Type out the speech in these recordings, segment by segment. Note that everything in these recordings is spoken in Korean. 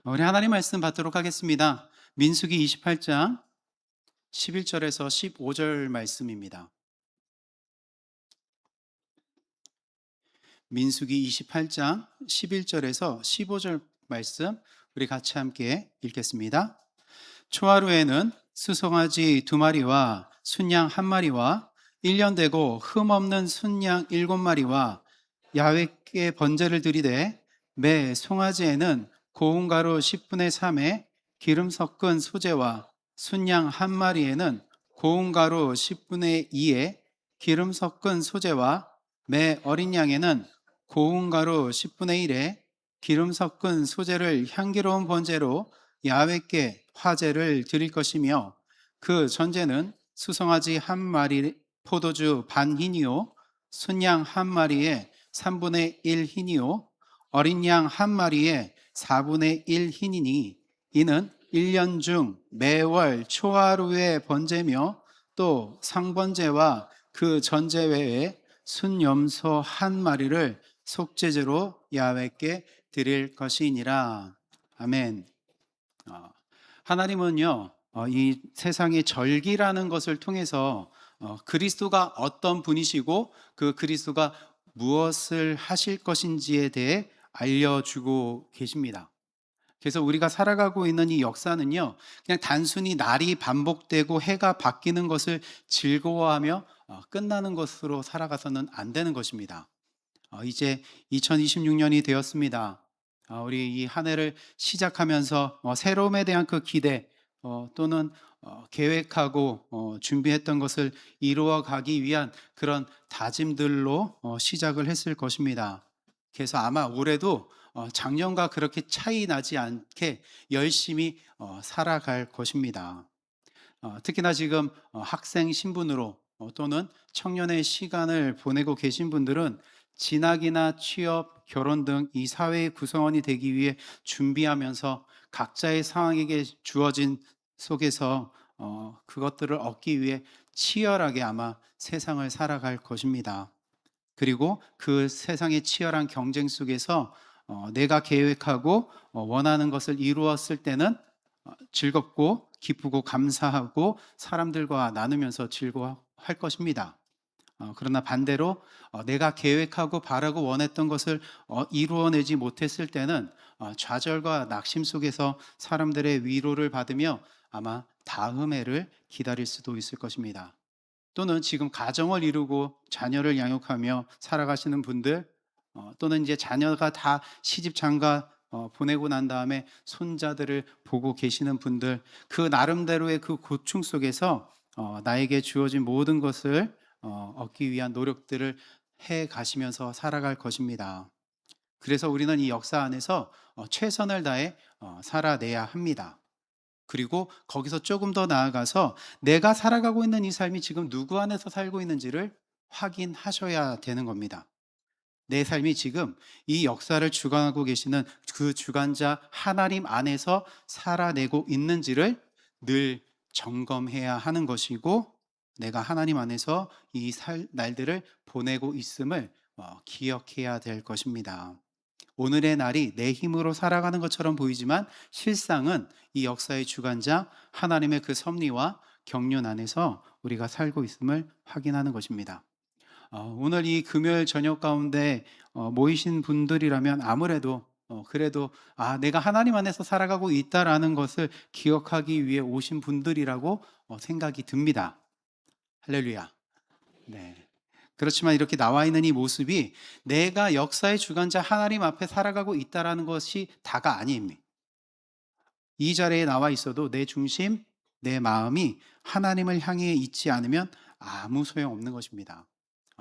우리 하나님 말씀 받도록 하겠습니다. 민수기 28장 11절에서 15절 말씀입니다. 민수기 28장 11절에서 15절 말씀 우리 같이 함께 읽겠습니다. 초하루에는 수송아지 2마리와 순양 1마리와 1년 되고 흠없는 순양 7마리와 야훼께 번제를 드리되 매 송아지에는 고운 가루 10분의 3에 기름 섞은 소재와 순양 1마리에는 고운 가루 10분의 2에 기름 섞은 소재와 매 어린 양에는 고운 가루 10분의 1에 기름 섞은 소재를 향기로운 번제로 야훼께 화제를 드릴 것이며 그 전제는 수송아지 1마리 포도주 반 흰이요 순양 1마리에 3분의 1 흰이요 어린 양 1마리에 4분의 1 흰이니 이는 1년 중 매월 초하루의 번제며 또 상번제와 그 전제 외에 순염소 1마리를 속죄제로 야훼께 드릴 것이니라. 아멘. 하나님은요, 이 세상의 절기라는 것을 통해서 그리스도가 어떤 분이시고 그 그리스도가 무엇을 하실 것인지에 대해 알려주고 계십니다. 그래서 우리가 살아가고 있는 이 역사는요, 그냥 단순히 날이 반복되고 해가 바뀌는 것을 즐거워하며 끝나는 것으로 살아가서는 안 되는 것입니다. 이제 2026년이 되었습니다. 우리 이 한 해를 시작하면서 새로움에 대한 그 기대 또는 계획하고 준비했던 것을 이루어 가기 위한 그런 다짐들로 시작을 했을 것입니다. 그래서 아마 올해도 작년과 그렇게 차이 나지 않게 열심히 살아갈 것입니다. 특히나 지금 학생 신분으로 또는 청년의 시간을 보내고 계신 분들은 진학이나 취업, 결혼 등 이 사회의 구성원이 되기 위해 준비하면서 각자의 상황에게 주어진 속에서 그것들을 얻기 위해 치열하게 아마 세상을 살아갈 것입니다. 그리고 그 세상의 치열한 경쟁 속에서 내가 계획하고 원하는 것을 이루었을 때는 즐겁고 기쁘고 감사하고 사람들과 나누면서 즐거워할 것입니다. 그러나 반대로 내가 계획하고 바라고 원했던 것을 이루어내지 못했을 때는 좌절과 낙심 속에서 사람들의 위로를 받으며 아마 다음 해를 기다릴 수도 있을 것입니다. 또는 지금 가정을 이루고 자녀를 양육하며 살아가시는 분들, 또는 이제 자녀가 다 시집 장가 보내고 난 다음에 손자들을 보고 계시는 분들, 그 나름대로의 그 고충 속에서 나에게 주어진 모든 것을 얻기 위한 노력들을 해 가시면서 살아갈 것입니다. 그래서 우리는 이 역사 안에서 최선을 다해 살아내야 합니다. 그리고 거기서 조금 더 나아가서 내가 살아가고 있는 이 삶이 지금 누구 안에서 살고 있는지를 확인하셔야 되는 겁니다. 내 삶이 지금 이 역사를 주관하고 계시는 그 주관자 하나님 안에서 살아내고 있는지를 늘 점검해야 하는 것이고, 내가 하나님 안에서 이 날들을 보내고 있음을 기억해야 될 것입니다. 오늘의 날이 내 힘으로 살아가는 것처럼 보이지만 실상은 이 역사의 주관자 하나님의 그 섭리와 경륜 안에서 우리가 살고 있음을 확인하는 것입니다. 오늘 이 금요일 저녁 가운데 모이신 분들이라면 아무래도 그래도 내가 하나님 안에서 살아가고 있다라는 것을 기억하기 위해 오신 분들이라고 생각이 듭니다. 할렐루야. 네. 그렇지만 이렇게 나와 있는 이 모습이 내가 역사의 주관자 하나님 앞에 살아가고 있다라는 것이 다가 아닙니다. 이 자리에 나와 있어도 내 중심, 내 마음이 하나님을 향해 있지 않으면 아무 소용 없는 것입니다.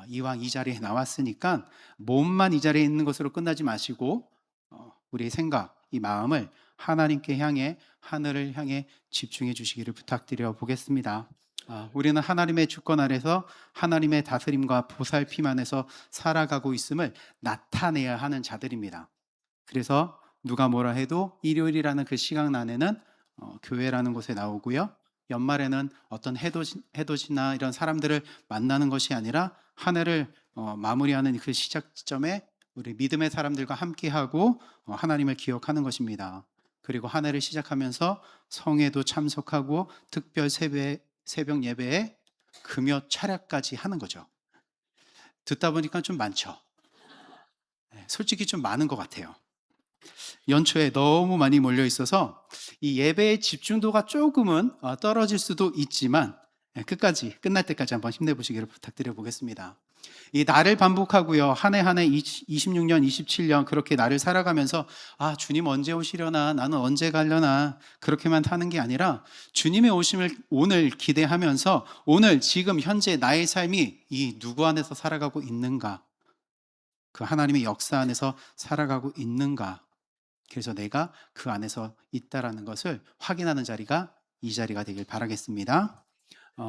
이왕 이 자리에 나왔으니까 몸만 이 자리에 있는 것으로 끝나지 마시고 우리의 생각, 이 마음을 하나님께 향해, 하늘을 향해 집중해 주시기를 부탁드려 보겠습니다. 우리는 하나님의 주권 아래서 하나님의 다스림과 보살핌 안에서 살아가고 있음을 나타내야 하는 자들입니다. 그래서 누가 뭐라 해도 일요일이라는 그 시간 안에는 교회라는 곳에 나오고요. 연말에는 어떤 해돋이나 이런 사람들을 만나는 것이 아니라 한 해를 마무리하는 그 시작 지점에 우리 믿음의 사람들과 함께하고 하나님을 기억하는 것입니다. 그리고 한 해를 시작하면서 성회도 참석하고 특별 새벽 예배에 금요 철야까지 하는 거죠. 듣다 보니까 좀 많죠. 네, 솔직히 좀 많은 것 같아요. 연초에 너무 많이 몰려 있어서 이 예배의 집중도가 조금은 떨어질 수도 있지만, 끝까지 끝날 때까지 한번 힘내보시기를 부탁드려 보겠습니다. 이 날을 반복하고요. 한 해 한 해 26년, 27년 그렇게 날을 살아가면서 주님 언제 오시려나, 나는 언제 가려나 그렇게만 하는 게 아니라 주님의 오심을 오늘 기대하면서 오늘 지금 현재 나의 삶이 이 누구 안에서 살아가고 있는가, 그 하나님의 역사 안에서 살아가고 있는가, 그래서 내가 그 안에서 있다라는 것을 확인하는 자리가 이 자리가 되길 바라겠습니다.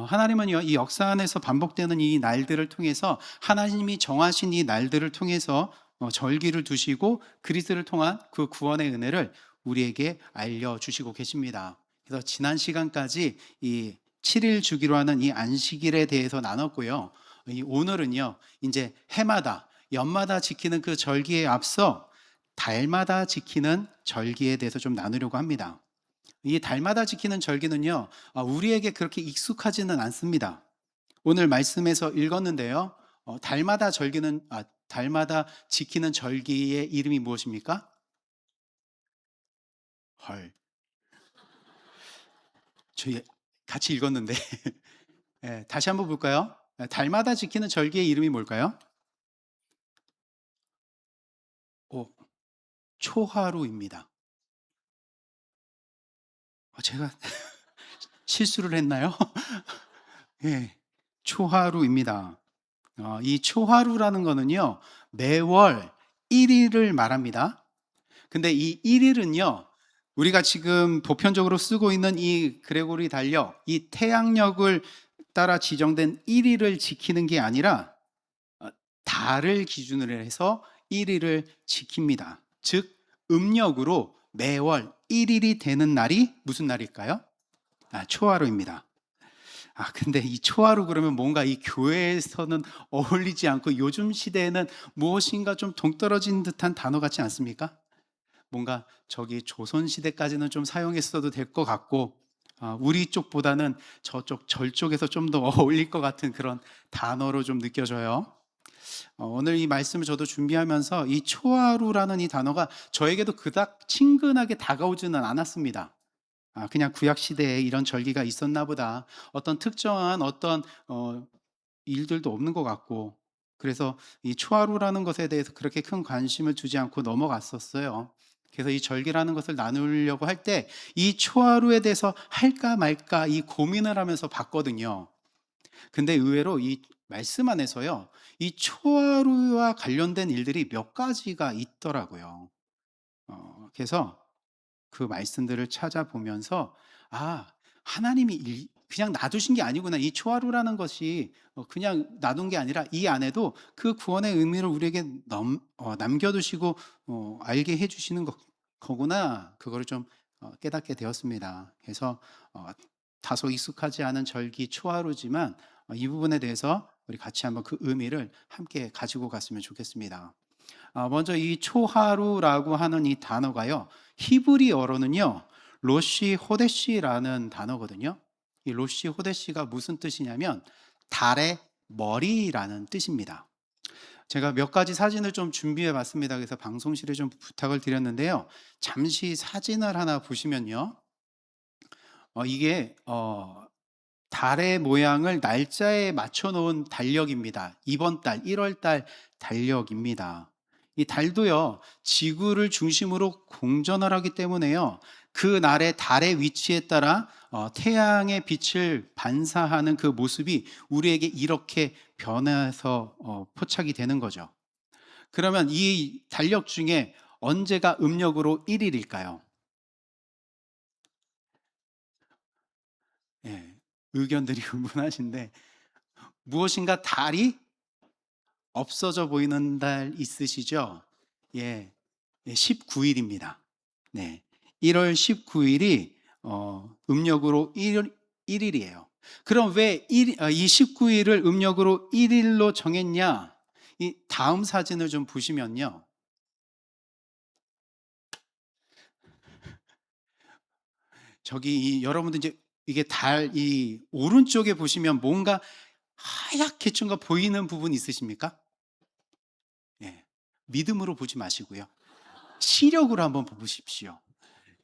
하나님은요, 이 역사 안에서 반복되는 이 날들을 통해서 하나님이 정하신 이 날들을 통해서 절기를 두시고 그리스도를 통한 그 구원의 은혜를 우리에게 알려주시고 계십니다. 그래서 지난 시간까지 이 7일 주기로 하는 이 안식일에 대해서 나눴고요. 이 오늘은요, 이제 해마다, 연마다 지키는 그 절기에 앞서 달마다 지키는 절기에 대해서 좀 나누려고 합니다. 이 달마다 지키는 절기는요, 우리에게 그렇게 익숙하지는 않습니다. 오늘 말씀에서 읽었는데요, 달마다 지키는 절기의 이름이 무엇입니까? 헐, 저희 같이 읽었는데. 예, 다시 한번 볼까요? 달마다 지키는 절기의 이름이 뭘까요? 오, 초하루입니다. 제가 실수를 했나요? 예, 초하루입니다. 이 초하루라는 거는요, 매월 1일을 말합니다. 근데 이 1일은요, 우리가 지금 보편적으로 쓰고 있는 이 그레고리 달력, 이 태양력을 따라 지정된 1일을 지키는 게 아니라 달을 기준으로 해서 1일을 지킵니다. 즉, 음력으로 매월 1일이 되는 날이 무슨 날일까요? 초하루입니다. 근데 이 초하루 그러면 뭔가 이 교회에서는 어울리지 않고 요즘 시대에는 무엇인가 좀 동떨어진 듯한 단어 같지 않습니까? 뭔가 저기 조선 시대까지는 좀 사용했어도 될 것 같고, 우리 쪽보다는 저쪽 절 쪽에서 좀 더 어울릴 것 같은 그런 단어로 좀 느껴져요. 오늘 이 말씀을 저도 준비하면서 이 초하루라는 이 단어가 저에게도 그닥 친근하게 다가오지는 않았습니다. 그냥 구약 시대에 이런 절기가 있었나 보다. 어떤 특정한 일들도 없는 것 같고, 그래서 이 초하루라는 것에 대해서 그렇게 큰 관심을 두지 않고 넘어갔었어요. 그래서 이 절기라는 것을 나누려고 할 때 이 초하루에 대해서 할까 말까 이 고민을 하면서 봤거든요. 근데 의외로 이 말씀 안에서요, 이 초하루와 관련된 일들이 몇 가지가 있더라고요. 그래서 그 말씀들을 찾아보면서 하나님이 그냥 놔두신 게 아니구나. 이 초하루라는 것이 그냥 놔둔 게 아니라 이 안에도 그 구원의 의미를 우리에게 남겨두시고 알게 해주시는 거구나. 그거를 좀 깨닫게 되었습니다. 그래서 다소 익숙하지 않은 절기 초하루지만 이 부분에 대해서 우리 같이 한번 그 의미를 함께 가지고 갔으면 좋겠습니다. 먼저 이 초하루라고 하는 이 단어가요, 히브리어로는요, 로시 호데시라는 단어거든요. 이 로시 호데시가 무슨 뜻이냐면 달의 머리라는 뜻입니다. 제가 몇 가지 사진을 좀 준비해 봤습니다. 그래서 방송실에 좀 부탁을 드렸는데요. 잠시 사진을 하나 보시면요. 이게 달의 모양을 날짜에 맞춰 놓은 달력입니다. 이번 달 1월 달 달력입니다. 이 달도요, 지구를 중심으로 공전을 하기 때문에요, 그 날의 달의 위치에 따라 태양의 빛을 반사하는 그 모습이 우리에게 이렇게 변해서 포착이 되는 거죠. 그러면 이 달력 중에 언제가 음력으로 1일일까요? 예, 의견들이 분분하신데, 무엇인가 달이 없어져 보이는 달 있으시죠? 예, 19일입니다. 네. 1월 19일이 음력으로 1일이에요. 그럼 왜 이 19일을 음력으로 1일로 정했냐? 이 다음 사진을 좀 보시면요. 여러분들 이제 이게 이 오른쪽에 보시면 뭔가 하얗게 좀 보이는 부분 있으십니까? 예. 믿음으로 보지 마시고요. 시력으로 한번 보십시오.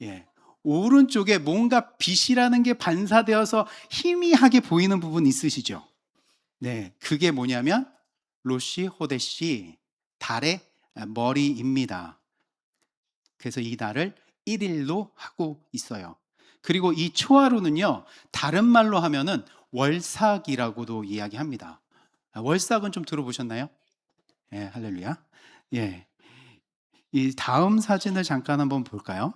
예. 오른쪽에 뭔가 빛이라는 게 반사되어서 희미하게 보이는 부분 있으시죠? 네. 그게 뭐냐면 로시 호데시, 달의 머리입니다. 그래서 이 달을 1일로 하고 있어요. 그리고 이 초하루는요, 다른 말로 하면은 월삭이라고도 이야기합니다. 월삭은 좀 들어보셨나요? 예, 할렐루야. 예. 이 다음 사진을 잠깐 한번 볼까요?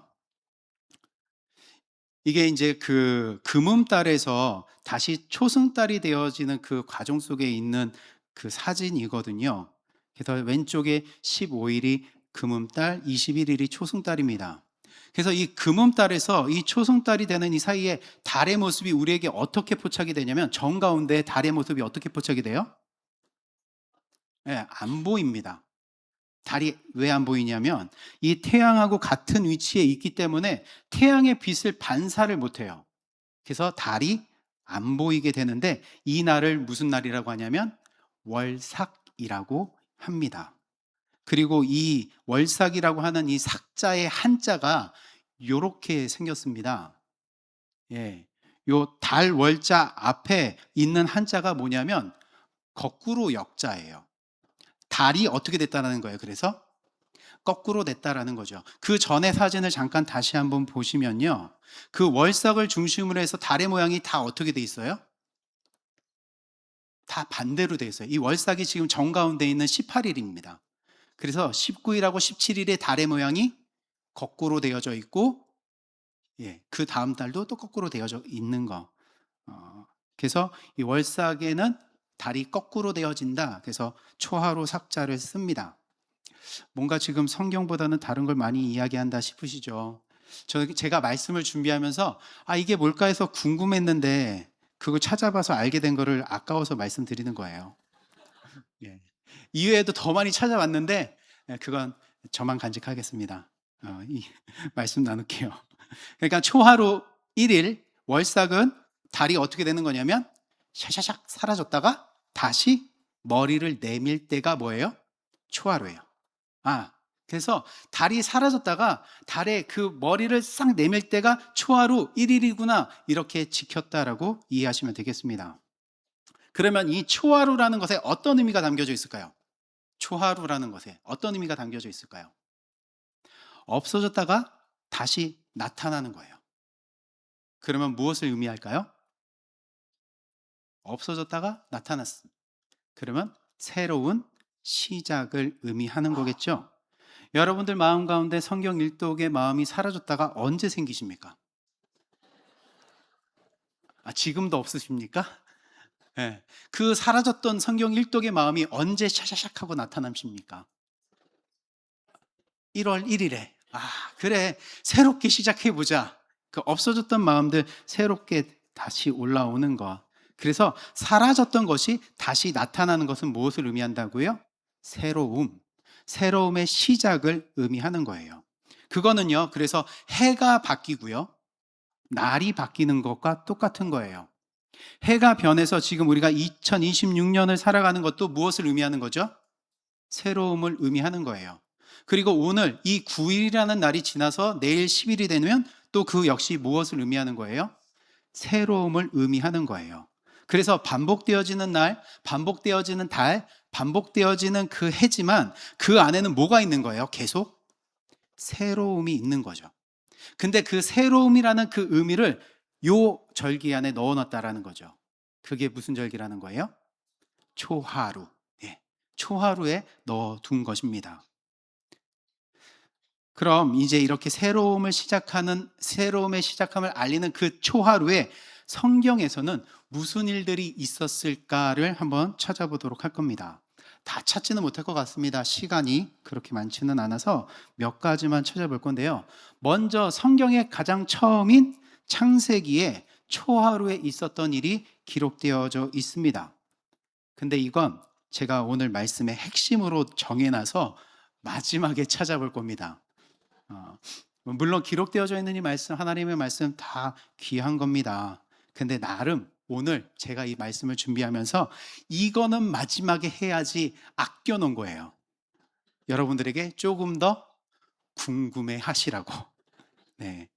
이게 이제 그 금음달에서 다시 초승달이 되어지는 그 과정 속에 있는 그 사진이거든요. 그래서 왼쪽에 15일이 금음달, 21일이 초승달입니다. 그래서 이 금음달에서 이 초승달이 되는 이 사이에 달의 모습이 우리에게 어떻게 포착이 되냐면, 정 가운데 달의 모습이 어떻게 포착이 돼요? 예, 안 보입니다. 달이 왜 안 보이냐면 이 태양하고 같은 위치에 있기 때문에 태양의 빛을 반사를 못해요. 그래서 달이 안 보이게 되는데, 이 날을 무슨 날이라고 하냐면 월삭이라고 합니다. 그리고 이 월삭이라고 하는 이 삭자의 한자가 요렇게 생겼습니다. 예. 요 달 월자 앞에 있는 한자가 뭐냐면 거꾸로 역자예요. 달이 어떻게 됐다는 거예요. 그래서 거꾸로 됐다라는 거죠. 그 전에 사진을 잠깐 다시 한번 보시면요, 그 월삭을 중심으로 해서 달의 모양이 다 어떻게 돼 있어요? 다 반대로 돼 있어요. 이 월삭이 지금 정가운데 있는 18일입니다. 그래서 19일하고 17일의 달의 모양이 거꾸로 되어져 있고, 예, 그 다음 달도 또 거꾸로 되어져 있는 거. 그래서 이 월삭에는 달이 거꾸로 되어진다. 그래서 초하루 삭자를 씁니다. 뭔가 지금 성경보다는 다른 걸 많이 이야기한다 싶으시죠? 제가 말씀을 준비하면서 이게 뭘까 해서 궁금했는데, 그거 찾아봐서 알게 된 거를 아까워서 말씀드리는 거예요. 예. 이외에도 더 많이 찾아봤는데, 그건 저만 간직하겠습니다. 말씀 나눌게요. 그러니까 초하루 1일 월삭은 달이 어떻게 되는 거냐면 샤샤샥 사라졌다가 다시 머리를 내밀 때가 뭐예요? 초하루예요. 그래서 달이 사라졌다가 달의 그 머리를 싹 내밀 때가 초하루 1일이구나, 이렇게 지켰다라고 이해하시면 되겠습니다. 그러면 이 초하루라는 것에 어떤 의미가 담겨져 있을까요? 초하루라는 것에 어떤 의미가 담겨져 있을까요? 없어졌다가 다시 나타나는 거예요. 그러면 무엇을 의미할까요? 없어졌다가 나타났습니다. 그러면 새로운 시작을 의미하는 거겠죠? 여러분들 마음 가운데 성경 일독의 마음이 사라졌다가 언제 생기십니까? 지금도 없으십니까? 네. 그 사라졌던 성경 일독의 마음이 언제 샤샤샥 하고 나타나십니까? 1월 1일에. 그래, 새롭게 시작해보자. 그 없어졌던 마음들 새롭게 다시 올라오는 것. 그래서 사라졌던 것이 다시 나타나는 것은 무엇을 의미한다고요? 새로움의 시작을 의미하는 거예요. 그거는요, 그래서 해가 바뀌고요, 날이 바뀌는 것과 똑같은 거예요. 해가 변해서 지금 우리가 2026년을 살아가는 것도 무엇을 의미하는 거죠? 새로움을 의미하는 거예요. 그리고 오늘 이 9일이라는 날이 지나서 내일 10일이 되면 또 그 역시 무엇을 의미하는 거예요? 새로움을 의미하는 거예요. 그래서 반복되어지는 날, 반복되어지는 달, 반복되어지는 그 해지만 그 안에는 뭐가 있는 거예요? 계속 새로움이 있는 거죠. 근데 그 새로움이라는 그 의미를 요 절기 안에 넣어놨다라는 거죠. 그게 무슨 절기라는 거예요? 초하루. 예, 초하루에 넣어둔 것입니다. 그럼 이제 이렇게 새로움의 시작함을 알리는 그 초하루에 성경에서는 무슨 일들이 있었을까를 한번 찾아보도록 할 겁니다. 다 찾지는 못할 것 같습니다. 시간이 그렇게 많지는 않아서 몇 가지만 찾아볼 건데요. 먼저 성경의 가장 처음인 창세기에 초하루에 있었던 일이 기록되어져 있습니다. 근데 이건 제가 오늘 말씀의 핵심으로 정해놔서 마지막에 찾아볼 겁니다. 물론 기록되어져 있는 이 말씀, 하나님의 말씀 다 귀한 겁니다. 근데 나름 오늘 제가 이 말씀을 준비하면서 이거는 마지막에 해야지 아껴 놓은 거예요. 여러분들에게 조금 더 궁금해 하시라고. 네.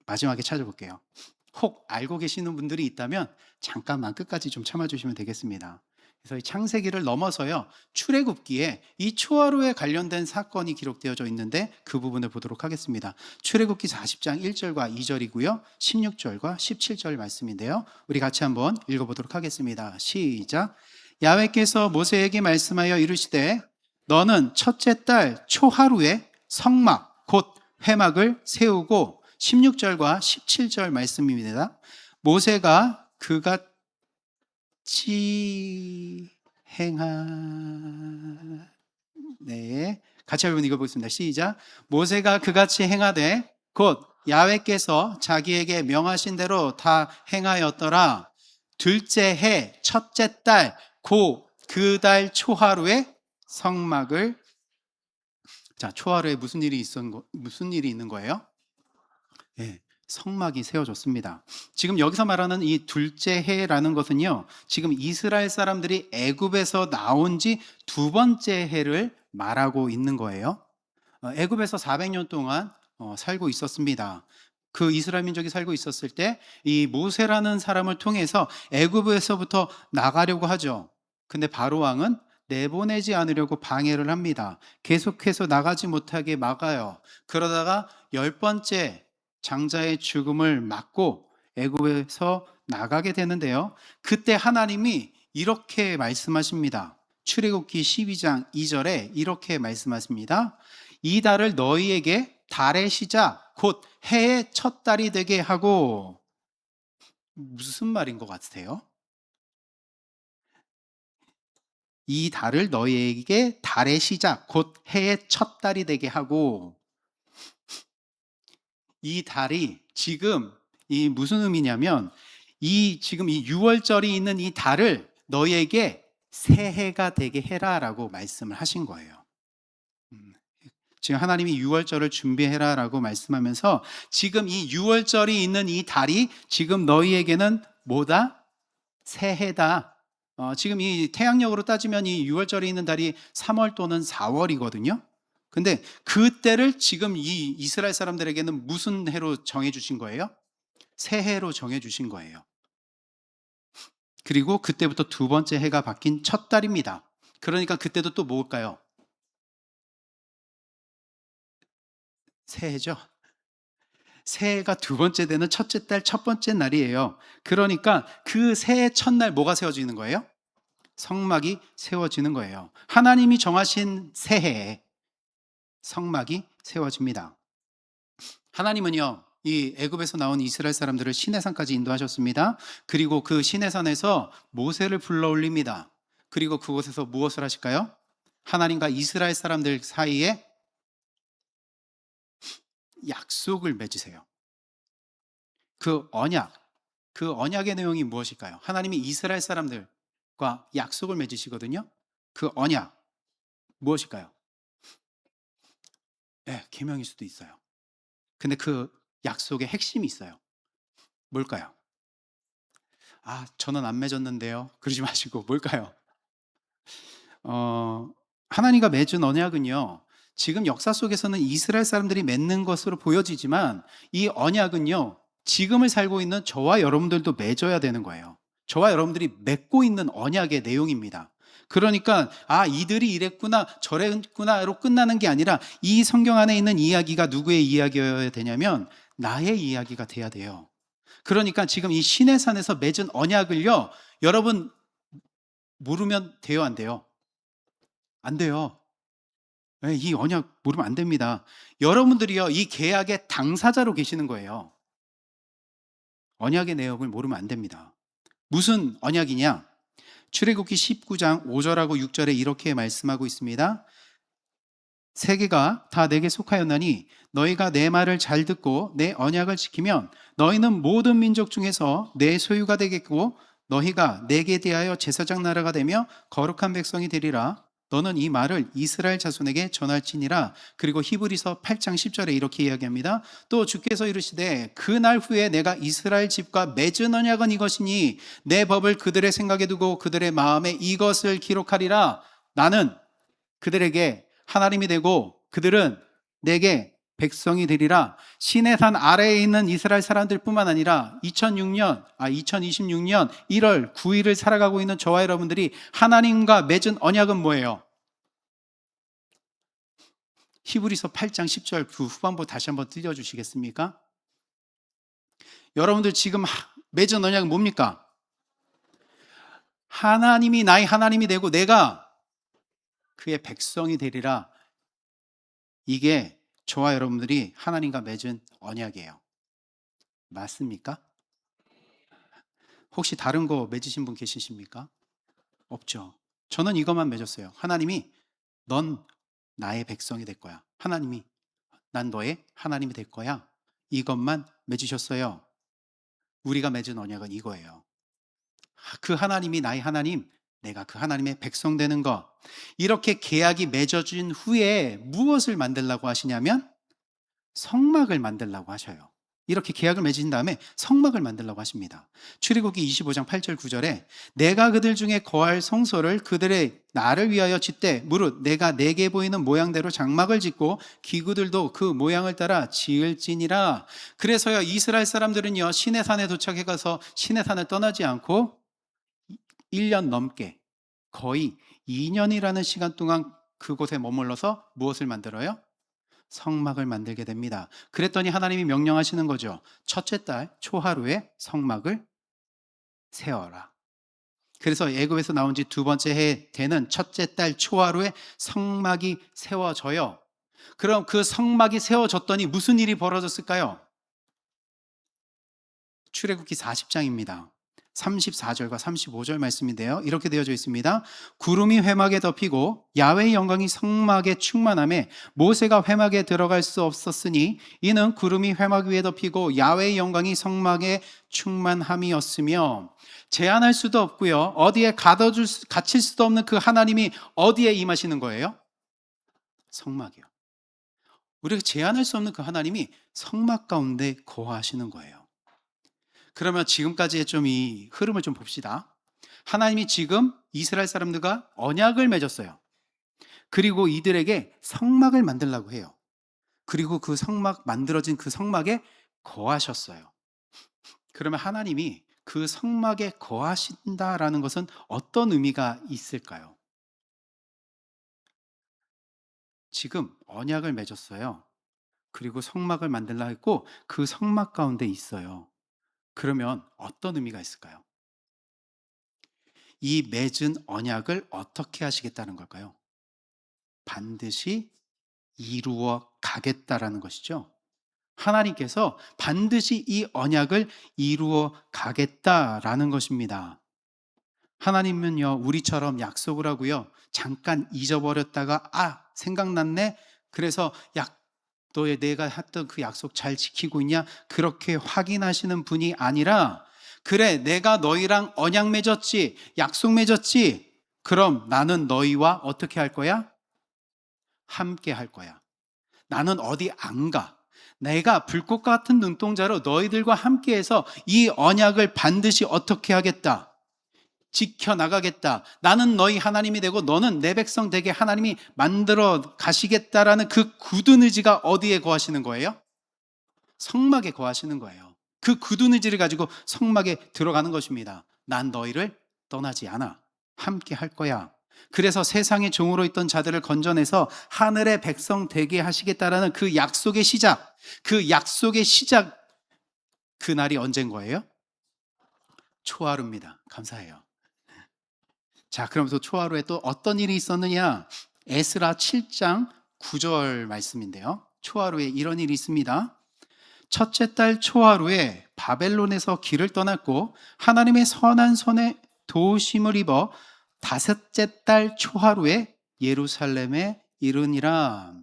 마지막에 찾아볼게요. 혹 알고 계시는 분들이 있다면 잠깐만 끝까지 좀 참아주시면 되겠습니다. 그래서 이 창세기를 넘어서요, 출애굽기에 이 초하루에 관련된 사건이 기록되어져 있는데 그 부분을 보도록 하겠습니다. 출애굽기 40장 1절과 2절이고요 16절과 17절 말씀인데요, 우리 같이 한번 읽어보도록 하겠습니다. 시작. 야훼께서 모세에게 말씀하여 이르시되 너는 첫째 달 초하루에 성막 곧 회막을 세우고, 16절과 17절 말씀입니다. 모세가 그같이 네, 같이 한번 읽어보겠습니다. 시작. 모세가 그같이 행하되 곧 야훼께서 자기에게 명하신 대로 다 행하였더라. 둘째 해 첫째 달 고 그 달 초하루에 성막을, 자, 초하루에 무슨 일이 있는 거예요? 예, 성막이 세워졌습니다. 지금 여기서 말하는 이 둘째 해라는 것은요, 지금 이스라엘 사람들이 애굽에서 나온 지 두 번째 해를 말하고 있는 거예요. 애굽에서 400년 동안 살고 있었습니다. 그 이스라엘 민족이 살고 있었을 때 이 모세라는 사람을 통해서 애굽에서부터 나가려고 하죠. 근데 바로 왕은 내보내지 않으려고 방해를 합니다. 계속해서 나가지 못하게 막아요. 그러다가 10번째 장자의 죽음을 막고 애굽에서 나가게 되는데요, 그때 하나님이 이렇게 말씀하십니다. 출애굽기 12장 2절에 이렇게 말씀하십니다. 이 달을 너희에게 달의 시작 곧 해의 첫 달이 되게 하고. 무슨 말인 것 같으세요? 이 달을 너희에게 달의 시작 곧 해의 첫 달이 되게 하고. 이 달이 지금 이 무슨 의미냐면, 이 지금 이 6월절이 있는 이 달을 너희에게 새해가 되게 해라라고 말씀을 하신 거예요. 지금 하나님이 6월절을 준비해라라고 말씀하면서 지금 이 6월절이 있는 이 달이 지금 너희에게는 뭐다? 새해다. 지금 이 태양력으로 따지면 이 6월절이 있는 달이 3월 또는 4월이거든요. 근데 그때를 지금 이 이스라엘 사람들에게는 무슨 해로 정해주신 거예요? 새해로 정해주신 거예요. 그리고 그때부터 두 번째 해가 바뀐 첫 달입니다. 그러니까 그때도 또 뭘까요? 새해죠. 새해가 두 번째 되는 첫째 달 첫 번째 날이에요. 그러니까 그 새해 첫날 뭐가 세워지는 거예요? 성막이 세워지는 거예요. 하나님이 정하신 새해에 성막이 세워집니다. 하나님은요, 이 애굽에서 나온 이스라엘 사람들을 시내산까지 인도하셨습니다. 그리고 그 시내산에서 모세를 불러 올립니다. 그리고 그곳에서 무엇을 하실까요? 하나님과 이스라엘 사람들 사이에 약속을 맺으세요. 그 언약의 내용이 무엇일까요? 하나님이 이스라엘 사람들과 약속을 맺으시거든요. 그 언약 무엇일까요? 네, 계명일 수도 있어요. 근데 그 약속의 핵심이 있어요. 뭘까요? 저는 안 맺었는데요. 그러지 마시고 뭘까요? 하나님과 맺은 언약은요, 지금 역사 속에서는 이스라엘 사람들이 맺는 것으로 보여지지만 이 언약은요, 지금을 살고 있는 저와 여러분들도 맺어야 되는 거예요. 저와 여러분들이 맺고 있는 언약의 내용입니다. 그러니까 이들이 이랬구나 저랬구나로 끝나는 게 아니라 이 성경 안에 있는 이야기가 누구의 이야기여야 되냐면 나의 이야기가 돼야 돼요. 그러니까 지금 이 시내산에서 맺은 언약을요, 여러분 모르면 돼요, 안 돼요? 안 돼요. 이 언약 모르면 안 됩니다. 여러분들이요, 이 계약의 당사자로 계시는 거예요. 언약의 내용을 모르면 안 됩니다. 무슨 언약이냐? 출애굽기 19장 5절하고 6절에 이렇게 말씀하고 있습니다. 세계가 다 내게 속하였나니 너희가 내 말을 잘 듣고 내 언약을 지키면 너희는 모든 민족 중에서 내 소유가 되겠고 너희가 내게 대하여 제사장 나라가 되며 거룩한 백성이 되리라. 너는 이 말을 이스라엘 자손에게 전할지니라. 그리고 히브리서 8장 10절에 이렇게 이야기합니다. 또 주께서 이르시되 그날 후에 내가 이스라엘 집과 맺은 언약은 이것이니 내 법을 그들의 생각에 두고 그들의 마음에 이것을 기록하리라. 나는 그들에게 하나님이 되고 그들은 내게 백성이 되리라. 시내 산 아래에 있는 이스라엘 사람들뿐만 아니라 2026년 1월 9일을 살아가고 있는 저와 여러분들이 하나님과 맺은 언약은 뭐예요? 히브리서 8장 10절 그 후반부 다시 한번 띄워주시겠습니까? 여러분들 지금 맺은 언약은 뭡니까? 하나님이 나의 하나님이 되고 내가 그의 백성이 되리라. 이게 저와 여러분들이 하나님과 맺은 언약이에요. 맞습니까? 혹시 다른 거 맺으신 분 계시십니까? 없죠. 저는 이것만 맺었어요. 하나님이 넌 나의 백성이 될 거야. 하나님이 난 너의 하나님이 될 거야. 이것만 맺으셨어요. 우리가 맺은 언약은 이거예요. 그 하나님이 나의 하나님, 내가 그 하나님의 백성 되는 것. 이렇게 계약이 맺어진 후에 무엇을 만들라고 하시냐면 성막을 만들라고 하셔요. 이렇게 계약을 맺으신 다음에 성막을 만들라고 하십니다. 출애굽기 25장 8절 9절에 내가 그들 중에 거할 성소를 그들의 나를 위하여 짓되 무릇 내가 내게 보이는 모양대로 장막을 짓고 기구들도 그 모양을 따라 지을지니라. 그래서요 이스라엘 사람들은요 시내산에 도착해 가서 시내산을 떠나지 않고 1년 넘게 거의 2년이라는 시간 동안 그곳에 머물러서 무엇을 만들어요? 성막을 만들게 됩니다. 그랬더니 하나님이 명령하시는 거죠. 첫째 달 초하루에 성막을 세워라. 그래서 애굽에서 나온 지 두 번째 해 되는 첫째 달 초하루에 성막이 세워져요. 그럼 그 성막이 세워졌더니 무슨 일이 벌어졌을까요? 출애굽기 40장입니다. 34절과 35절 말씀인데요. 이렇게 되어져 있습니다. 구름이 회막에 덮이고 야훼의 영광이 성막에 충만하며 모세가 회막에 들어갈 수 없었으니 이는 구름이 회막 위에 덮이고 야훼의 영광이 성막에 충만함이었으며 제한할 수도 없고요. 어디에 갇힐 수도 없는 그 하나님이 어디에 임하시는 거예요? 성막이요. 우리가 제한할 수 없는 그 하나님이 성막 가운데 거하시는 거예요. 그러면 지금까지의 좀 이 흐름을 좀 봅시다. 하나님이 지금 이스라엘 사람들과 언약을 맺었어요. 그리고 이들에게 성막을 만들라고 해요. 그리고 그 성막 만들어진 그 성막에 거하셨어요. 그러면 하나님이 그 성막에 거하신다라는 것은 어떤 의미가 있을까요? 지금 언약을 맺었어요. 그리고 성막을 만들라 했고 그 성막 가운데 있어요. 그러면 어떤 의미가 있을까요? 이 맺은 언약을 어떻게 하시겠다는 걸까요? 반드시 이루어 가겠다라는 것이죠. 하나님께서 반드시 이 언약을 이루어 가겠다라는 것입니다. 하나님은요, 우리처럼 약속을 하고요, 잠깐 잊어버렸다가, 생각났네? 그래서 너의 내가 했던 그 약속 잘 지키고 있냐? 그렇게 확인하시는 분이 아니라, 그래, 내가 너희랑 언약 맺었지, 약속 맺었지, 그럼 나는 너희와 어떻게 할 거야? 함께 할 거야. 나는 어디 안 가. 내가 불꽃 같은 눈동자로 너희들과 함께해서 이 언약을 반드시 어떻게 하겠다. 지켜나가겠다. 나는 너희 하나님이 되고 너는 내 백성 되게 하나님이 만들어 가시겠다라는 그 굳은 의지가 어디에 거하시는 거예요? 성막에 거하시는 거예요. 그 굳은 의지를 가지고 성막에 들어가는 것입니다. 난 너희를 떠나지 않아. 함께 할 거야. 그래서 세상의 종으로 있던 자들을 건져내서 하늘의 백성 되게 하시겠다라는 그 약속의 시작, 그 날이 언제인 거예요? 초하루입니다. 감사해요. 자, 그럼 또 초하루에 또 어떤 일이 있었느냐? 에스라 7장 9절 말씀인데요. 초하루에 이런 일이 있습니다. 첫째 달 초하루에 바벨론에서 길을 떠났고 하나님의 선한 손에 도우심을 입어 다섯째 달 초하루에 예루살렘에 이르니라.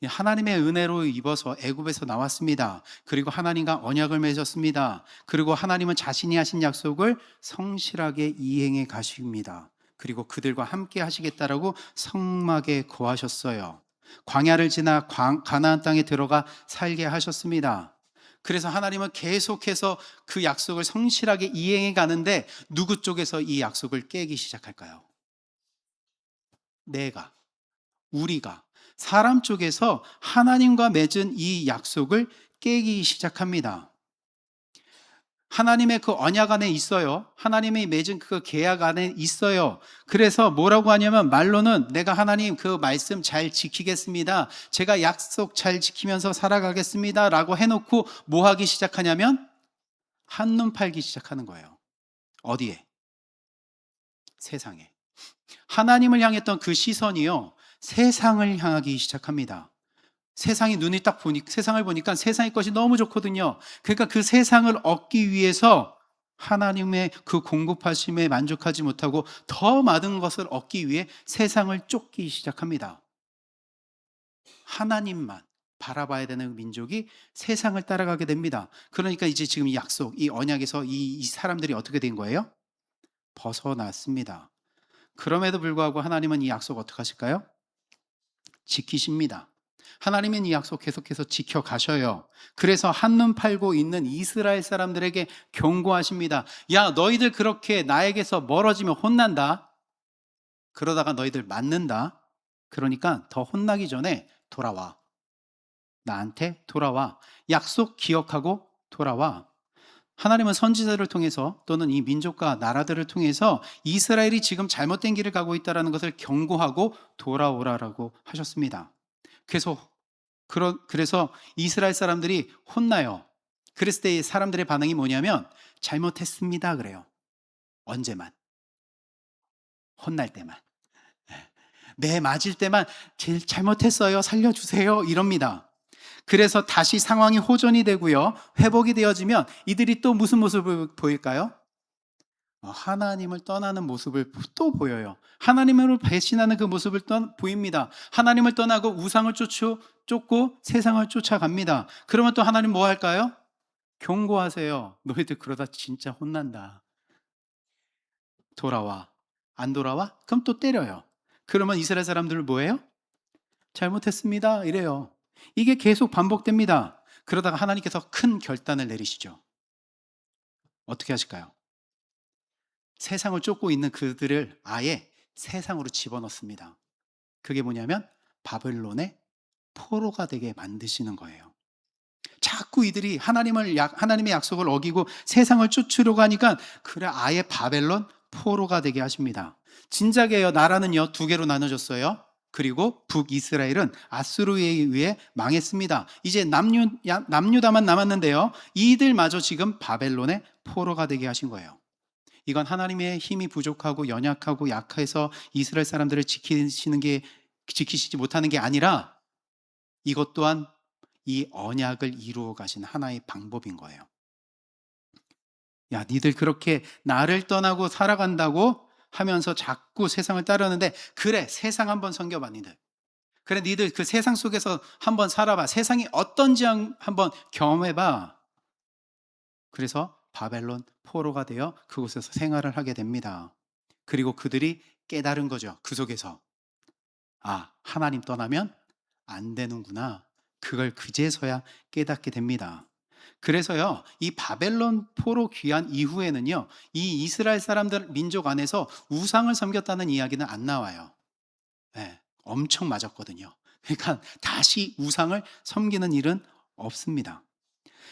하나님의 은혜로 입어서 애굽에서 나왔습니다. 그리고 하나님과 언약을 맺었습니다. 그리고 하나님은 자신이 하신 약속을 성실하게 이행해 가십니다. 그리고 그들과 함께 하시겠다라고 성막에 거하셨어요. 광야를 지나 가나안 땅에 들어가 살게 하셨습니다. 그래서 하나님은 계속해서 그 약속을 성실하게 이행해 가는데 누구 쪽에서 이 약속을 깨기 시작할까요? 내가, 우리가, 사람 쪽에서 하나님과 맺은 이 약속을 깨기 시작합니다. 하나님의 그 언약 안에 있어요. 하나님이 맺은 그 계약 안에 있어요. 그래서 뭐라고 하냐면 말로는 내가 하나님 그 말씀 잘 지키겠습니다. 제가 약속 잘 지키면서 살아가겠습니다. 라고 해놓고 뭐 하기 시작하냐면 한눈 팔기 시작하는 거예요. 어디에? 세상에. 하나님을 향했던 그 시선이요. 세상을 향하기 시작합니다. 세상이 눈이 딱 세상을 보니까 세상의 것이 너무 좋거든요. 그러니까 그 세상을 얻기 위해서 하나님의 그 공급하심에 만족하지 못하고 더 많은 것을 얻기 위해 세상을 쫓기 시작합니다. 하나님만 바라봐야 되는 민족이 세상을 따라가게 됩니다. 그러니까 이제 지금 이 약속, 이 언약에서 이 사람들이 어떻게 된 거예요? 벗어났습니다. 그럼에도 불구하고 하나님은 이 약속 어떻게 하실까요? 지키십니다. 하나님은 이 약속 계속해서 지켜가셔요. 그래서 한눈 팔고 있는 이스라엘 사람들에게 경고하십니다. 야, 너희들 그렇게 나에게서 멀어지면 혼난다. 그러다가 너희들 맞는다. 그러니까 더 혼나기 전에 돌아와. 나한테 돌아와. 약속 기억하고 돌아와. 하나님은 선지자를 통해서 또는 이 민족과 나라들을 통해서 이스라엘이 지금 잘못된 길을 가고 있다는 것을 경고하고 돌아오라라고 하셨습니다. 그래서 이스라엘 사람들이 혼나요. 그랬을 때 사람들의 반응이 뭐냐면 잘못했습니다 그래요. 언제만? 혼날 때만. 네, 맞을 때만 제일 잘못했어요. 살려주세요. 이럽니다. 그래서 다시 상황이 호전이 되고요. 회복이 되어지면 이들이 또 무슨 모습을 보일까요? 하나님을 떠나는 모습을 또 보여요. 하나님을 배신하는 그 모습을 보입니다. 하나님을 떠나고 우상을 쫓고 세상을 쫓아갑니다. 그러면 또 하나님 뭐 할까요? 경고하세요. 너희들 그러다 진짜 혼난다. 돌아와. 안 돌아와? 그럼 또 때려요. 그러면 이스라엘 사람들은 뭐예요? 잘못했습니다. 이래요. 이게 계속 반복됩니다. 그러다가 하나님께서 큰 결단을 내리시죠. 어떻게 하실까요? 세상을 쫓고 있는 그들을 아예 세상으로 집어넣습니다. 그게 뭐냐면 바벨론의 포로가 되게 만드시는 거예요. 자꾸 이들이 하나님의 약속을 어기고 세상을 쫓으려고 하니까 그래 아예 바벨론 포로가 되게 하십니다. 진작에요 나라는요 두 개로 나눠졌어요. 그리고 북이스라엘은 아수르에 의해 망했습니다. 이제 남유다만 남았는데요. 이들마저 지금 바벨론의 포로가 되게 하신 거예요. 이건 하나님의 힘이 부족하고 연약하고 약해서 이스라엘 사람들을 지키시지 못하는 게 아니라 이것 또한 이 언약을 이루어 가신 하나의 방법인 거예요. 야, 니들 그렇게 나를 떠나고 살아간다고 하면서 자꾸 세상을 따르는데 그래, 세상 한번 섬겨봐, 니들. 그래, 니들 그 세상 속에서 한번 살아봐. 세상이 어떤지 한번 경험해봐. 그래서 바벨론 포로가 되어 그곳에서 생활을 하게 됩니다. 그리고 그들이 깨달은 거죠. 그 속에서. 하나님 떠나면 안 되는구나. 그걸 그제서야 깨닫게 됩니다. 그래서요, 이 바벨론 포로 귀환 이후에는요, 이 이스라엘 사람들 민족 안에서 우상을 섬겼다는 이야기는 안 나와요. 네, 엄청 맞았거든요. 그러니까 다시 우상을 섬기는 일은 없습니다.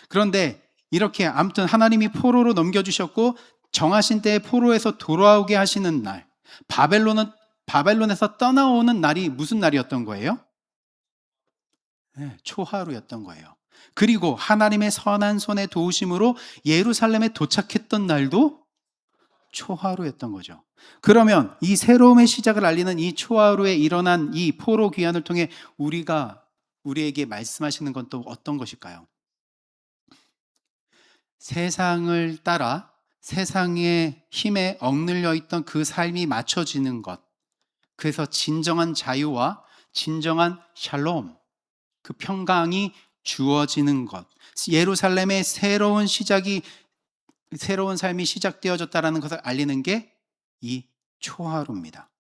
그런데 이렇게 아무튼 하나님이 포로로 넘겨주셨고 정하신 때에 포로에서 돌아오게 하시는 날, 바벨론에서 떠나오는 날이 무슨 날이었던 거예요? 네, 초하루였던 거예요. 그리고 하나님의 선한 손의 도우심으로 예루살렘에 도착했던 날도 초하루였던 거죠. 그러면 이 새로움의 시작을 알리는 이 초하루에 일어난 이 포로 귀환을 통해 우리에게 말씀하시는 건 또 어떤 것일까요? 세상을 따라 세상의 힘에 억눌려 있던 그 삶이 맞춰지는 것. 그래서 진정한 자유와 진정한 샬롬, 그 평강이 주어지는 것. 예루살렘의 새로운 삶이 시작되어졌다는 것을 알리는 게 이 초하루입니다.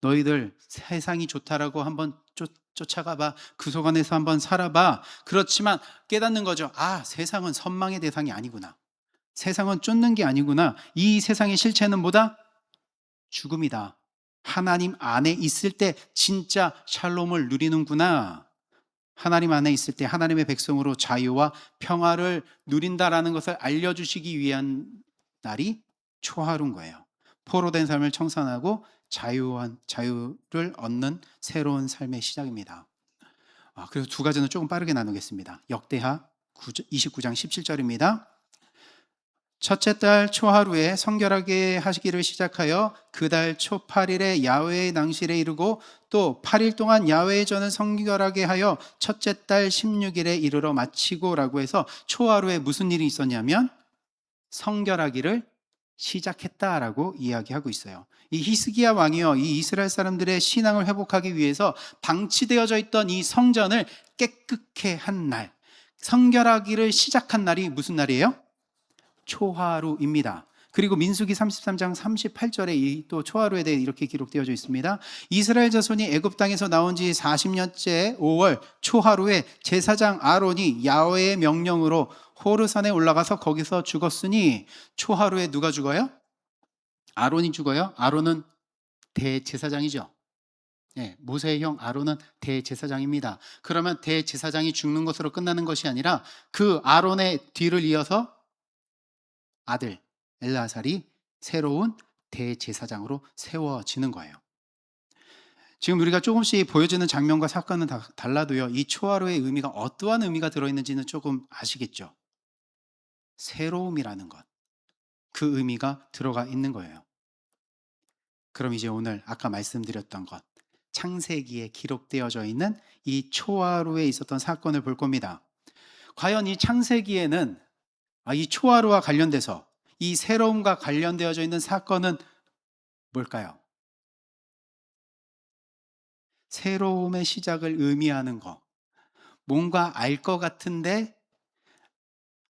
너희들 세상이 좋다라고 한번 쫓아가봐. 그 속 안에서 한번 살아봐. 그렇지만 깨닫는 거죠. 아, 세상은 선망의 대상이 아니구나. 세상은 쫓는 게 아니구나. 이 세상의 실체는 뭐다? 죽음이다. 하나님 안에 있을 때 진짜 샬롬을 누리는구나. 하나님 안에 있을 때 하나님의 백성으로 자유와 평화를 누린다라는 것을 알려주시기 위한 날이 초하루인 거예요. 포로된 삶을 청산하고 자유를 얻는 새로운 삶의 시작입니다. 그래서 두 가지는 조금 빠르게 나누겠습니다. 역대하 29장 17절입니다. 첫째 달 초하루에 성결하게 하시기를 시작하여 그 달 초 8일에 야훼의 낭실에 이르고 또 8일 동안 야훼의 전을 성결하게 하여 첫째 달 16일에 이르러 마치고라고 해서 초하루에 무슨 일이 있었냐면 성결하기를 시작했다라고 이야기하고 있어요. 이 히스기야 왕이요, 이 이스라엘 사람들의 신앙을 회복하기 위해서 방치되어져 있던 이 성전을 깨끗게 한 날, 성결하기를 시작한 날이 무슨 날이에요? 초하루입니다. 그리고 민수기 33장 38절에 이 또 초하루에 대해 이렇게 기록되어져 있습니다. 이스라엘 자손이 애굽 땅에서 나온 지 40년째 5월 초하루에 제사장 아론이 야훼의 명령으로 호르산에 올라가서 거기서 죽었으니 초하루에 누가 죽어요? 아론이 죽어요. 아론은 대제사장이죠. 네, 모세의 형 아론은 대제사장입니다. 그러면 대제사장이 죽는 것으로 끝나는 것이 아니라 그 아론의 뒤를 이어서 아들 엘르아살이 새로운 대제사장으로 세워지는 거예요. 지금 우리가 조금씩 보여지는 장면과 사건은 달라도요, 이 초하루의 의미가 어떠한 의미가 들어있는지는 조금 아시겠죠? 새로움이라는 것, 그 의미가 들어가 있는 거예요. 그럼 이제 오늘 아까 말씀드렸던 것, 창세기에 기록되어져 있는 이 초하루에 있었던 사건을 볼 겁니다. 과연 이 창세기에는 이 초하루와 관련돼서 이 새로움과 관련되어져 있는 사건은 뭘까요? 새로움의 시작을 의미하는 거. 뭔가 알 것 같은데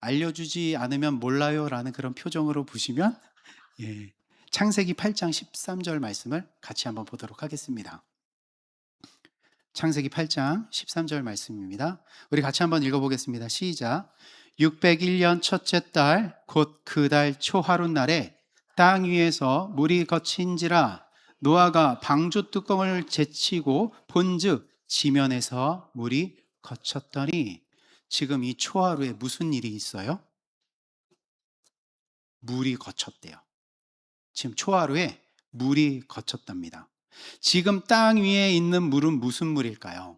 알려주지 않으면 몰라요 라는 그런 표정으로 보시면 창세기 8장 13절 말씀을 같이 한번 보도록 하겠습니다. 창세기 8장 13절 말씀입니다. 우리 같이 한번 읽어보겠습니다. 시작. 601년 첫째 달 곧 그 달 초하루 날에 땅 위에서 물이 거친지라 노아가 방주 뚜껑을 제치고 본즉 지면에서 물이 거쳤더니 지금 이 초하루에 무슨 일이 있어요? 물이 거쳤대요. 지금 초하루에 물이 거쳤답니다. 지금 땅 위에 있는 물은 무슨 물일까요?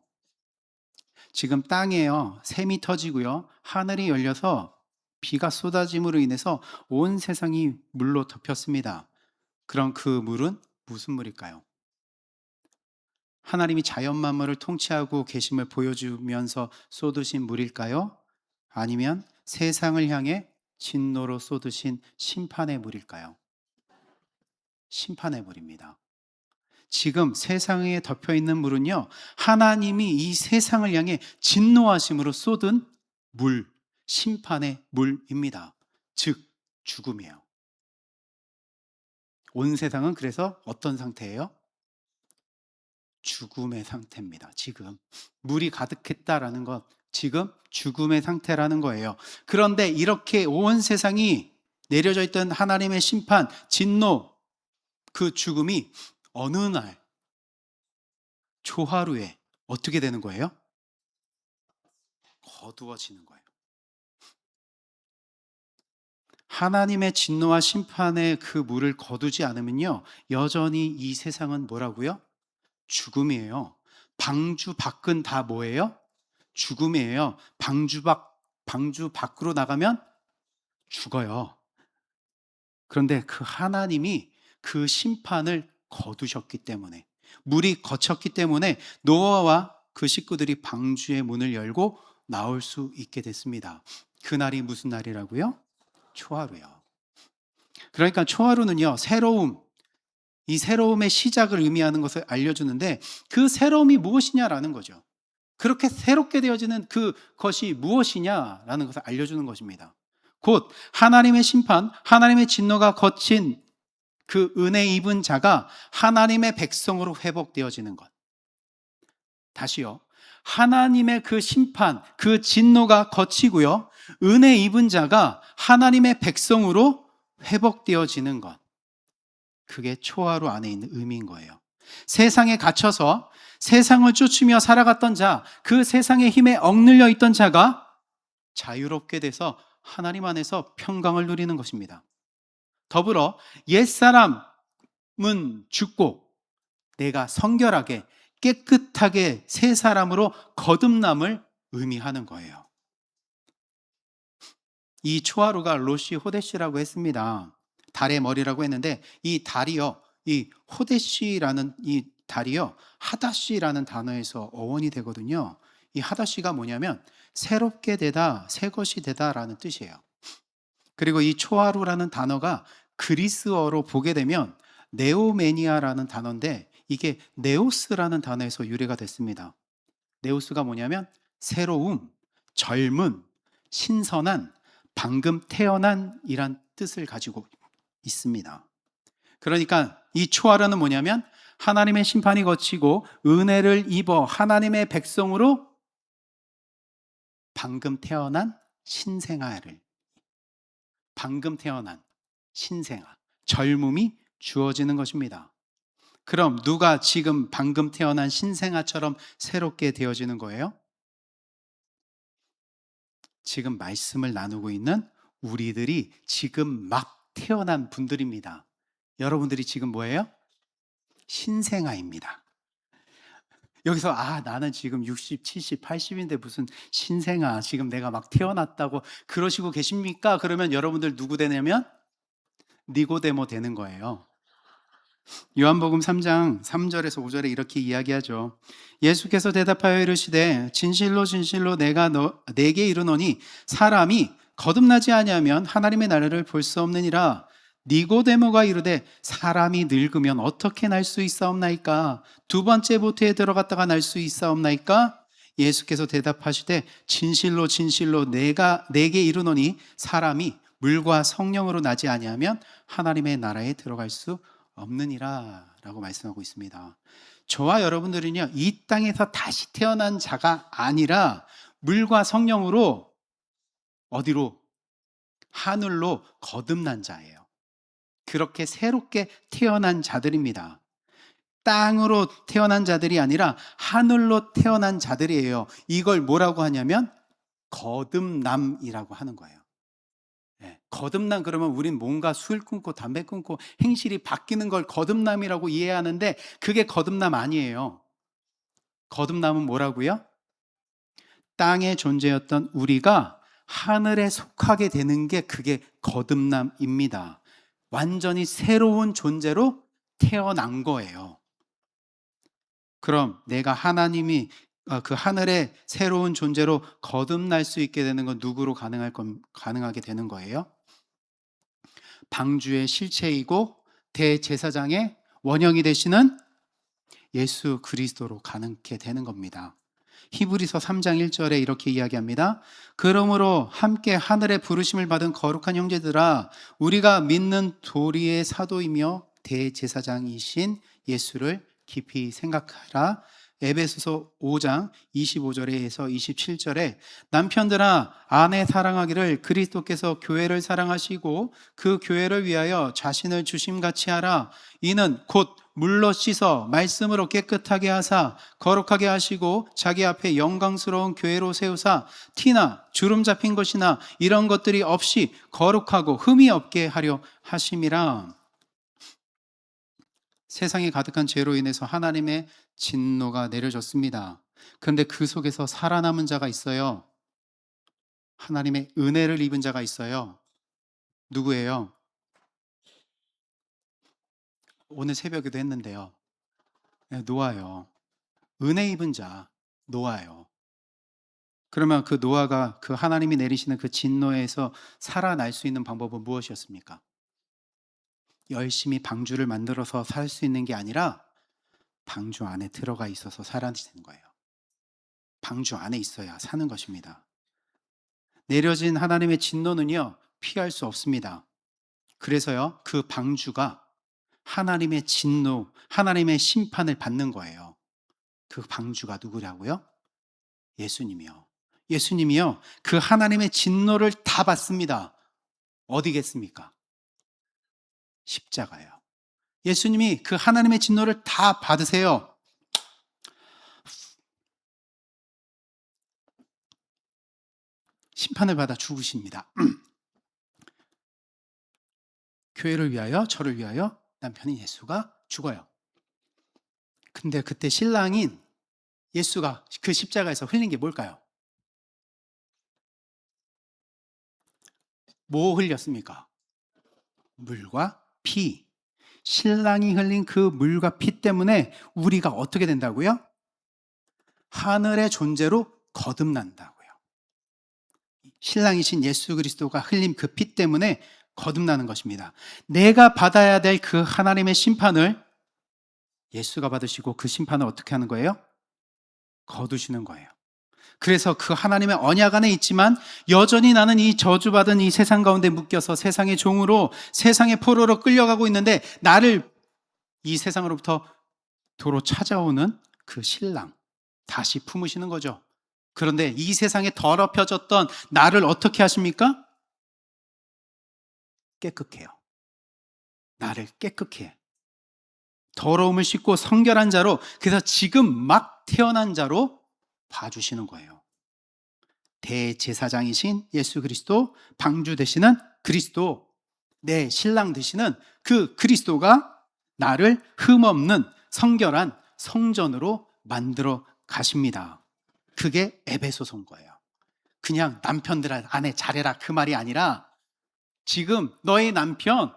지금 땅에요, 샘이 터지고요, 하늘이 열려서 비가 쏟아짐으로 인해서 온 세상이 물로 덮였습니다. 그럼 그 물은 무슨 물일까요? 하나님이 자연 만물을 통치하고 계심을 보여주면서 쏟으신 물일까요? 아니면 세상을 향해 진노로 쏟으신 심판의 물일까요? 심판의 물입니다. 지금 세상에 덮여 있는 물은요, 하나님이 이 세상을 향해 진노하심으로 쏟은 물, 심판의 물입니다. 즉 죽음이에요. 온 세상은 그래서 어떤 상태예요? 죽음의 상태입니다. 지금 물이 가득했다라는 것, 지금 죽음의 상태라는 거예요. 그런데 이렇게 온 세상이 내려져 있던 하나님의 심판, 진노, 그 죽음이 어느 날 초하루에 어떻게 되는 거예요? 거두어지는 거예요. 하나님의 진노와 심판의 그 물을 거두지 않으면요, 여전히 이 세상은 뭐라고요? 죽음이에요. 방주 밖은 다 뭐예요? 죽음이에요. 방주 밖으로 나가면 죽어요. 그런데 그 하나님이 그 심판을 거두셨기 때문에, 물이 거쳤기 때문에 노아와 그 식구들이 방주의 문을 열고 나올 수 있게 됐습니다. 그날이 무슨 날이라고요? 초하루요. 그러니까 초하루는요, 새로움, 이 새로움의 시작을 의미하는 것을 알려주는데, 그 새로움이 무엇이냐라는 거죠. 그렇게 새롭게 되어지는 그것이 무엇이냐라는 것을 알려주는 것입니다. 곧 하나님의 심판, 하나님의 진노가 거친 그 은혜 입은 자가 하나님의 백성으로 회복되어지는 것. 다시요. 하나님의 그 심판, 그 진노가 거치고요. 은혜 입은 자가 하나님의 백성으로 회복되어지는 것. 그게 초하루 안에 있는 의미인 거예요. 세상에 갇혀서 세상을 쫓으며 살아갔던 자, 그 세상의 힘에 억눌려 있던 자가 자유롭게 돼서 하나님 안에서 평강을 누리는 것입니다. 더불어 옛사람은 죽고 내가 성결하게 깨끗하게 새 사람으로 거듭남을 의미하는 거예요. 이 초하루가 로시 호데시라고 했습니다. 달의 머리라고 했는데 이 달이요, 이 호데시라는 이 달이요, 하다시라는 단어에서 어원이 되거든요. 이 하다시가 뭐냐면 새롭게 되다, 새 것이 되다라는 뜻이에요. 그리고 이 초하루라는 단어가 그리스어로 보게 되면 네오메니아라는 단어인데 이게 네오스라는 단어에서 유래가 됐습니다. 네오스가 뭐냐면 새로움, 젊은, 신선한, 방금 태어난 이란 뜻을 가지고 있습니다. 그러니까 이 초하루는 뭐냐면 하나님의 심판이 거치고 은혜를 입어 하나님의 백성으로 방금 태어난 신생아를, 방금 태어난 신생아, 젊음이 주어지는 것입니다. 그럼 누가 지금 방금 태어난 신생아처럼 새롭게 되어지는 거예요? 지금 말씀을 나누고 있는 우리들이 지금 막 태어난 분들입니다. 여러분들이 지금 뭐예요? 신생아입니다. 여기서 나는 지금 60, 70, 80인데 무슨 신생아, 지금 내가 막 태어났다고 그러시고 계십니까? 그러면 여러분들 누구 되냐면 니고데모 되는 거예요. 요한복음 3장 3절에서 5절에 이렇게 이야기하죠. 예수께서 대답하여 이르시되 진실로 진실로 내가 내게 이르노니 사람이 거듭나지 아니하면 하나님의 나라를 볼 수 없느니라. 니고데모가 이르되 사람이 늙으면 어떻게 날 수 있사옵나이까? 두 번째 보트에 들어갔다가 날 수 있사옵나이까? 예수께서 대답하시되 진실로 진실로 내게 이르노니 사람이 물과 성령으로 나지 아니하면 하나님의 나라에 들어갈 수 없느니라 라고 말씀하고 있습니다. 저와 여러분들은요, 이 땅에서 다시 태어난 자가 아니라 물과 성령으로 어디로? 하늘로 거듭난 자예요. 그렇게 새롭게 태어난 자들입니다. 땅으로 태어난 자들이 아니라 하늘로 태어난 자들이에요. 이걸 뭐라고 하냐면 거듭남이라고 하는 거예요. 거듭남 그러면 우린 뭔가 술 끊고 담배 끊고 행실이 바뀌는 걸 거듭남이라고 이해하는데 그게 거듭남 아니에요. 거듭남은 뭐라고요? 땅에 존재였던 우리가 하늘에 속하게 되는 게 그게 거듭남입니다. 완전히 새로운 존재로 태어난 거예요. 그럼 내가 하나님이 그 하늘의 새로운 존재로 거듭날 수 있게 되는 건 누구로 가능하게 되는 거예요? 방주의 실체이고 대제사장의 원형이 되시는 예수 그리스도로 가능케 되는 겁니다. 히브리서 3장 1절에 이렇게 이야기합니다. 그러므로 함께 하늘의 부르심을 받은 거룩한 형제들아, 우리가 믿는 도리의 사도이며 대제사장이신 예수를 깊이 생각하라. 에베소서 5장 25절에서 27절에 남편들아 아내 사랑하기를 그리스도께서 교회를 사랑하시고 그 교회를 위하여 자신을 주심같이 하라. 이는 곧 물로 씻어 말씀으로 깨끗하게 하사 거룩하게 하시고 자기 앞에 영광스러운 교회로 세우사 티나 주름 잡힌 것이나 이런 것들이 없이 거룩하고 흠이 없게 하려 하심이라. 세상에 가득한 죄로 인해서 하나님의 진노가 내려졌습니다. 그런데 그 속에서 살아남은 자가 있어요. 하나님의 은혜를 입은 자가 있어요. 누구예요? 오늘 새벽에도 했는데요. 노아요. 은혜 입은 자, 노아요. 그러면 그 노아가 그 하나님이 내리시는 그 진노에서 살아날 수 있는 방법은 무엇이었습니까? 열심히 방주를 만들어서 살 수 있는 게 아니라 방주 안에 들어가 있어서 살아야 되는 거예요. 방주 안에 있어야 사는 것입니다. 내려진 하나님의 진노는요, 피할 수 없습니다. 그래서요, 그 방주가 하나님의 진노, 하나님의 심판을 받는 거예요. 그 방주가 누구라고요? 예수님이요. 예수님이요, 그 하나님의 진노를 다 받습니다. 어디겠습니까? 십자가요. 예수님이 그 하나님의 진노를 다 받으세요. 심판을 받아 죽으십니다. 교회를 위하여, 저를 위하여 남편인 예수가 죽어요. 근데 그때 신랑인 예수가 그 십자가에서 흘린 게 뭘까요? 뭐 흘렸습니까? 물과 피. 신랑이 흘린 그 물과 피 때문에 우리가 어떻게 된다고요? 하늘의 존재로 거듭난다고요. 신랑이신 예수 그리스도가 흘린 그 피 때문에 거듭나는 것입니다. 내가 받아야 될 그 하나님의 심판을 예수가 받으시고, 그 심판을 어떻게 하는 거예요? 거두시는 거예요. 그래서 그 하나님의 언약 안에 있지만 여전히 나는 이 저주받은 이 세상 가운데 묶여서 세상의 종으로, 세상의 포로로 끌려가고 있는데, 나를 이 세상으로부터 도로 찾아오는 그 신랑 다시 품으시는 거죠. 그런데 이 세상에 더럽혀졌던 나를 어떻게 하십니까? 깨끗해요. 나를 깨끗해 해. 더러움을 씻고 성결한 자로, 그래서 지금 막 태어난 자로 봐주시는 거예요. 대제사장이신 예수 그리스도, 방주 되시는 그리스도, 내 신랑 되시는 그 그리스도가 나를 흠없는 성결한 성전으로 만들어 가십니다. 그게 에베소서인 거예요. 그냥 남편들 아내 잘해라 그 말이 아니라, 지금 너의 남편,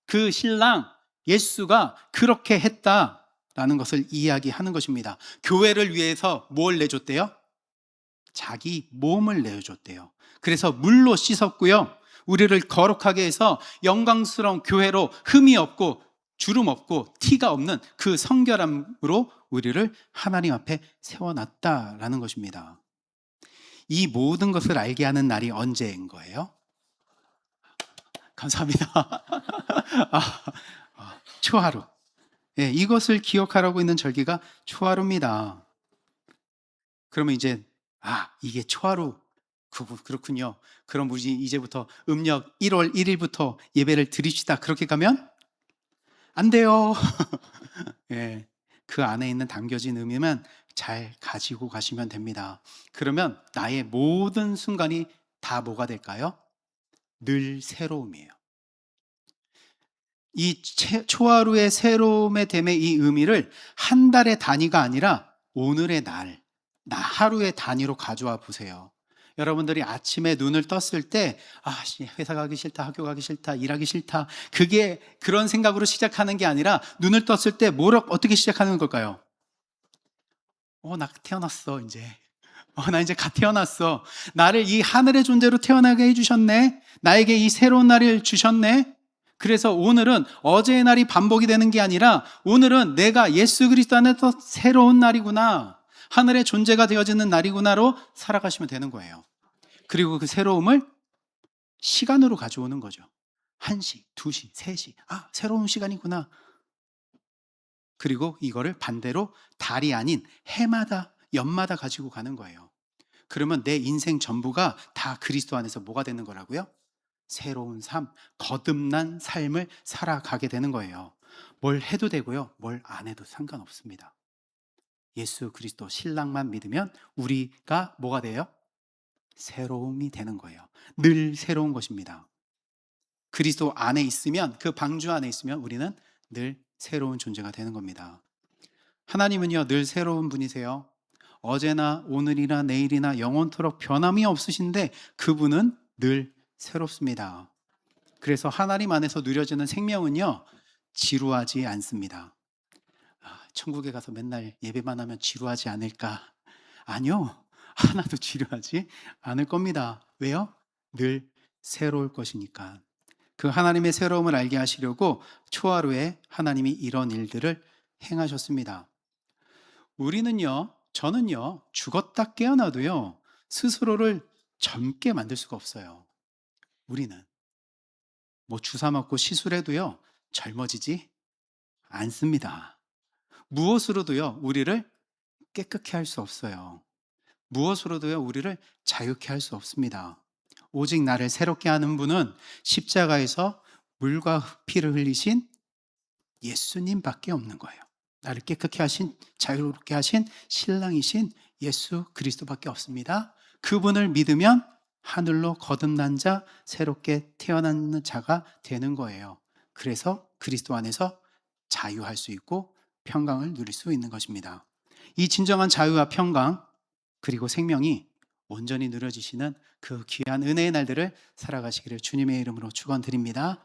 그 신랑 예수가 그렇게 했다라는 것을 이야기하는 것입니다. 교회를 위해서 뭘 내줬대요? 자기 몸을 내어줬대요. 그래서 물로 씻었고요, 우리를 거룩하게 해서 영광스러운 교회로 흠이 없고 주름 없고 티가 없는 그 성결함으로 우리를 하나님 앞에 세워놨다라는 것입니다. 이 모든 것을 알게 하는 날이 언제인 거예요? 감사합니다. 초하루. 예, 이것을 기억하라고 있는 절기가 초하루입니다. 그러면 이제 이게 초하루, 그렇군요. 그럼 우리 이제부터 음력 1월 1일부터 예배를 드립시다. 그렇게 가면 안 돼요. 예, 그 안에 있는 담겨진 의미만 잘 가지고 가시면 됩니다. 그러면 나의 모든 순간이 다 뭐가 될까요? 늘 새로움이에요. 이 초하루의 새로움의 됨의 이 의미를 한 달의 단위가 아니라 오늘의 날, 하루의 단위로 가져와 보세요. 여러분들이 아침에 눈을 떴을 때, 회사 가기 싫다, 학교 가기 싫다, 일하기 싫다, 그게 그런 생각으로 시작하는 게 아니라, 눈을 떴을 때 어떻게 시작하는 걸까요? 나 태어났어, 이제. 나 이제 갓 태어났어. 나를 이 하늘의 존재로 태어나게 해주셨네. 나에게 이 새로운 날을 주셨네. 그래서 오늘은 어제의 날이 반복이 되는 게 아니라, 오늘은 내가 예수 그리스도 안에서 새로운 날이구나, 하늘의 존재가 되어지는 날이구나로 살아가시면 되는 거예요. 그리고 그 새로움을 시간으로 가져오는 거죠. 1시, 2시, 3시. 새로운 시간이구나. 그리고 이거를 반대로 달이 아닌 해마다, 연마다 가지고 가는 거예요. 그러면 내 인생 전부가 다 그리스도 안에서 뭐가 되는 거라고요? 새로운 삶, 거듭난 삶을 살아가게 되는 거예요. 뭘 해도 되고요, 뭘 안 해도 상관없습니다. 예수 그리스도 신랑만 믿으면 우리가 뭐가 돼요? 새로움이 되는 거예요. 늘 새로운 것입니다. 그리스도 안에 있으면, 그 방주 안에 있으면 우리는 늘 새로운 존재가 되는 겁니다. 하나님은요, 늘 새로운 분이세요. 어제나 오늘이나 내일이나 영원토록 변함이 없으신데 그분은 늘 새롭습니다. 그래서 하나님 안에서 누려지는 생명은요, 지루하지 않습니다. 천국에 가서 맨날 예배만 하면 지루하지 않을까? 아니요, 하나도 지루하지 않을 겁니다. 왜요? 늘 새로울 것이니까. 그 하나님의 새로움을 알게 하시려고 초하루에 하나님이 이런 일들을 행하셨습니다. 저는요, 죽었다 깨어나도요, 스스로를 젊게 만들 수가 없어요. 우리는 뭐 주사 맞고 시술해도요, 젊어지지 않습니다. 무엇으로도요, 우리를 깨끗게 할 수 없어요. 무엇으로도요, 우리를 자유케 할 수 없습니다. 오직 나를 새롭게 하는 분은 십자가에서 물과 피를 흘리신 예수님밖에 없는 거예요. 나를 깨끗게 하신, 자유롭게 하신 신랑이신 예수 그리스도밖에 없습니다. 그분을 믿으면 하늘로 거듭난 자, 새롭게 태어난 자가 되는 거예요. 그래서 그리스도 안에서 자유할 수 있고 평강을 누릴 수 있는 것입니다. 이 진정한 자유와 평강 그리고 생명이 온전히 누려지시는 그 귀한 은혜의 날들을 살아가시기를 주님의 이름으로 축원드립니다.